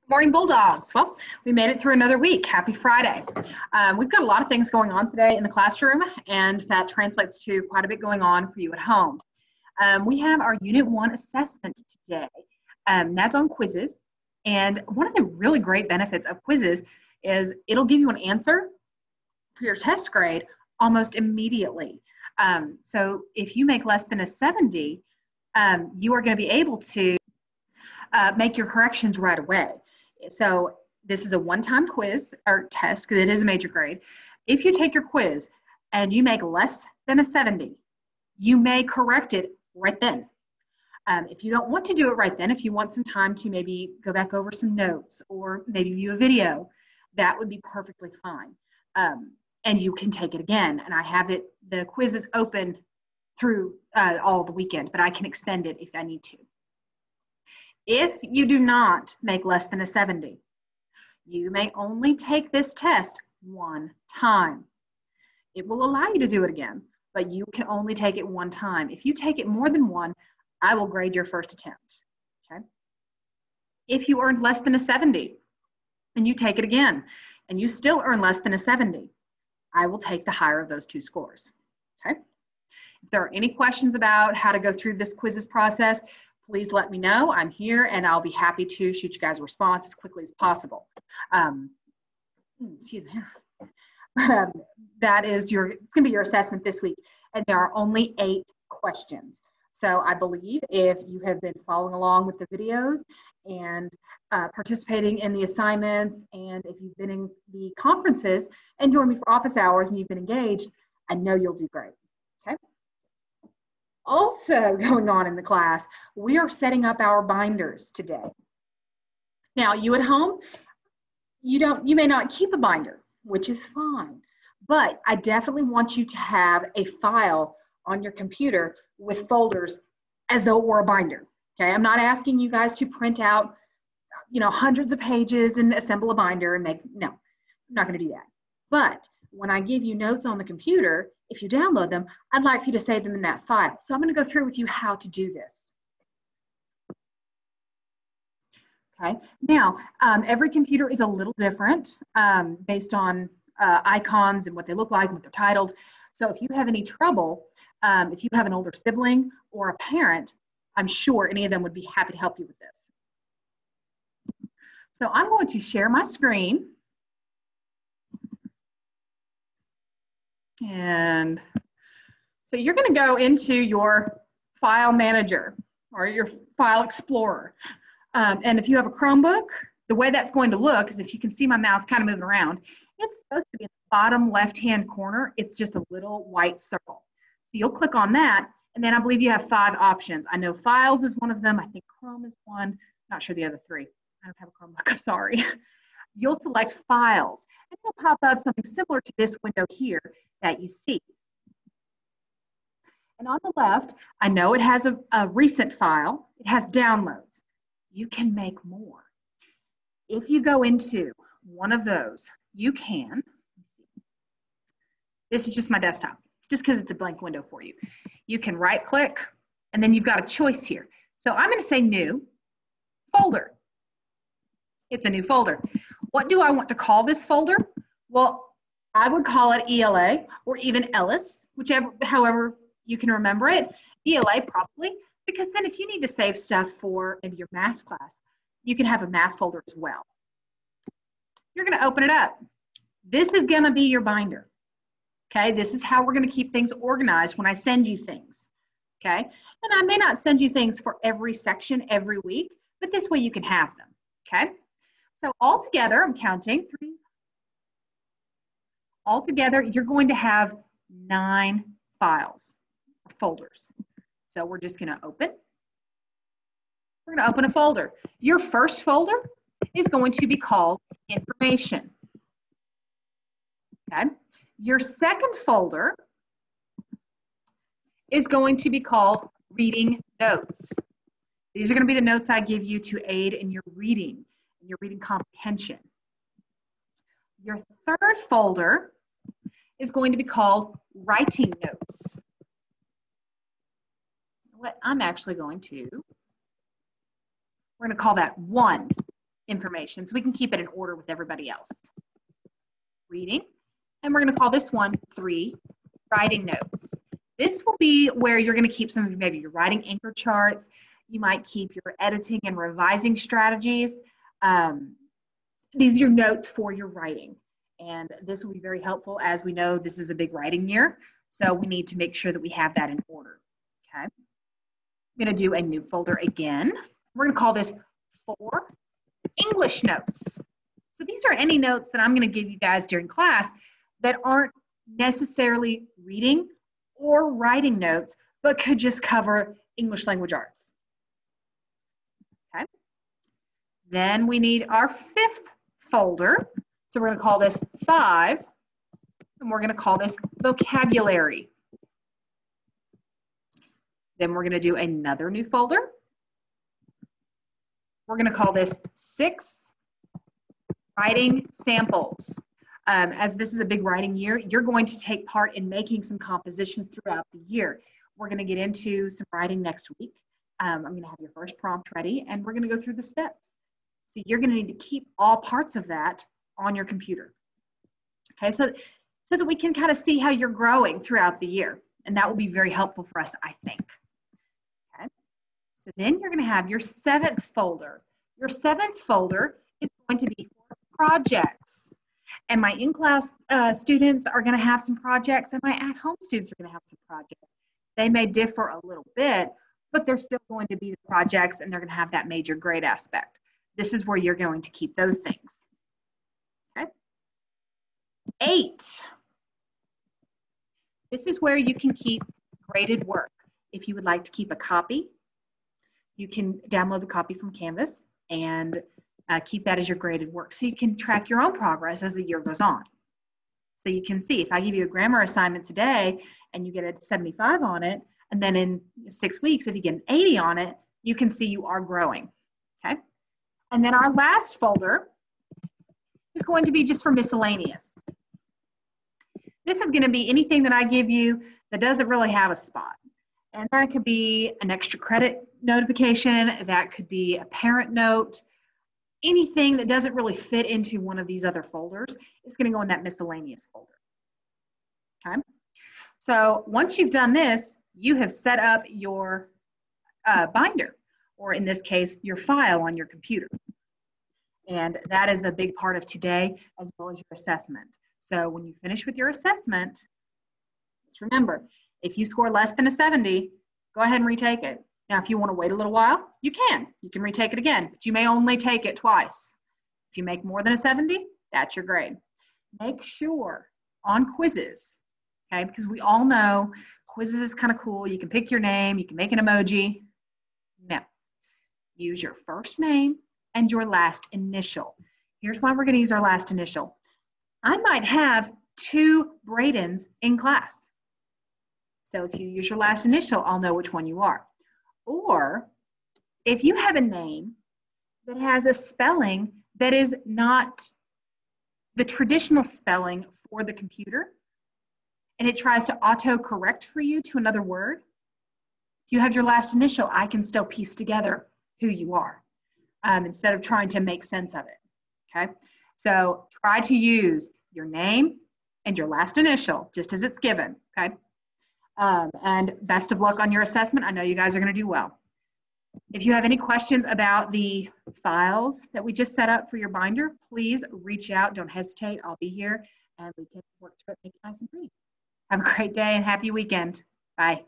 Morning Bulldogs. Well, we made it through another week. Happy Friday. We've got a lot of things going on today in the classroom, and that translates to quite a bit going on for you at home. We have our Unit 1 assessment today. That's on quizzes, and one of the really great benefits of quizzes is it'll give you an answer for your test grade almost immediately. So if you make less than a 70, you are going to be able to make your corrections right away. So this is a one-time quiz or test because it is a major grade. If you take your quiz and you make less than a 70, you may correct it right then. If you don't want to do it right then, if you want some time to maybe go back over some notes or maybe view a video, that would be perfectly fine. And you can take it again. And I have the quiz is open through all the weekend, but I can extend it if I need to. If you do not make less than a 70, you may only take this test one time. It will allow you to do it again, but you can only take it one time. If you take it more than one, I will grade your first attempt, okay? If you earned less than a 70 and you take it again and you still earn less than a 70, I will take the higher of those two scores, okay? If there are any questions about how to go through this quizzes process, please let me know. I'm here and I'll be happy to shoot you guys a response as quickly as possible. Excuse me. That is it's gonna be your assessment this week. And there are only 8 questions. So I believe if you have been following along with the videos and participating in the assignments, and if you've been in the conferences and joined me for office hours and you've been engaged, I know you'll do great, okay? Also going on in the class, we are setting up our binders today. Now, you at home, you may not keep a binder, which is fine, but I definitely want you to have a file on your computer with folders as though it were a binder, okay? I'm not asking you guys to print out, hundreds of pages and assemble a binder and no, I'm not gonna do that. But when I give you notes on the computer, if you download them, I'd like for you to save them in that file. So I'm going to go through with you how to do this. Okay, now every computer is a little different based on icons and what they look like and what they're titled. So if you have any trouble, if you have an older sibling or a parent, I'm sure any of them would be happy to help you with this. So I'm going to share my screen. And so you're going to go into your file manager or your file explorer. And if you have a Chromebook, the way that's going to look is, if you can see my mouse kind of moving around, it's supposed to be in the bottom left-hand corner. It's just a little white circle. So you'll click on that, and then I believe you have 5 options. I know Files is one of them. I think Chrome is one. Not sure the other 3. I don't have a Chromebook, I'm sorry. You'll select Files, and it'll pop up something similar to this window here that you see. And on the left, I know it has a recent file. It has downloads. You can make more. If you go into one of those, you can, this is just my desktop, just because it's a blank window for you. You can right click, and then you've got a choice here. So I'm gonna say New Folder. It's a new folder. What do I want to call this folder? Well, I would call it ELA or even Ellis, however you can remember it. ELA probably, because then if you need to save stuff for maybe your math class, you can have a math folder as well. You're going to open it up. This is going to be your binder. Okay, this is how we're going to keep things organized when I send you things. Okay, and I may not send you things for every section every week, but this way you can have them. Okay, so all together, I'm counting 3. Altogether, you're going to have 9 files, or folders. So we're just going to open. We're going to open a folder. Your first folder is going to be called Information. Okay. Your second folder is going to be called Reading Notes. These are going to be the notes I give you to aid in your reading comprehension. Your third folder is going to be called Writing Notes. What I'm actually going to, we're going to call that 1. information so we can keep it in order with everybody else. Reading, and we're going to call this one 3 writing notes. This will be where you're going to keep some of maybe your writing anchor charts. You might keep your editing and revising strategies. These are your notes for your writing. And this will be very helpful as we know this is a big writing year. So we need to make sure that we have that in order. Okay. I'm going to do a new folder again. We're going to call this 4 English notes. So these are any notes that I'm going to give you guys during class that aren't necessarily reading or writing notes, but could just cover English language arts. Okay. Then we need our 5th folder. So we're going to call this 5, and we're going to call this vocabulary. Then we're going to do another new folder. We're going to call this 6 writing samples. As this is a big writing year, you're going to take part in making some compositions throughout the year. We're going to get into some writing next week. I'm going to have your first prompt ready, and we're going to go through the steps. So you're going to need to keep all parts of that on your computer. Okay, so that we can kind of see how you're growing throughout the year. And that will be very helpful for us, I think. Okay, so then you're going to have your 7th folder. Your 7th folder is going to be for projects. And my in-class students are going to have some projects, and my at-home students are going to have some projects. They may differ a little bit, but they're still going to be the projects, and they're going to have that major grade aspect. This is where you're going to keep those things. Okay. 8. This is where you can keep graded work. If you would like to keep a copy, you can download the copy from Canvas and keep that as your graded work so you can track your own progress as the year goes on. So you can see if I give you a grammar assignment today and you get a 75 on it, and then in 6 weeks, if you get an 80 on it, you can see you are growing. Okay. And then our last folder is going to be just for miscellaneous. This is going to be anything that I give you that doesn't really have a spot. And that could be an extra credit notification, that could be a parent note, anything that doesn't really fit into one of these other folders is going to go in that miscellaneous folder. Okay. So once you've done this, you have set up your binder, or in this case, your file on your computer. And that is the big part of today, as well as your assessment. So when you finish with your assessment, just remember, if you score less than a 70, go ahead and retake it. Now, if you want to wait a little while, you can. You can retake it again, but you may only take it twice. If you make more than a 70, that's your grade. Make sure on quizzes, okay, because we all know quizzes is kind of cool. You can pick your name, you can make an emoji. No, use your first name and your last initial. Here's why we're going to use our last initial. I might have 2 Bradens in class. So if you use your last initial, I'll know which one you are. Or if you have a name that has a spelling that is not the traditional spelling for the computer, and it tries to auto-correct for you to another word, if you have your last initial, I can still piece together who you are instead of trying to make sense of it, okay? So try to use your name and your last initial, just as it's given, okay? And best of luck on your assessment. I know you guys are going to do well. If you have any questions about the files that we just set up for your binder, please reach out. Don't hesitate. I'll be here, and we can work through it, make it nice and pretty. Have a great day and happy weekend. Bye.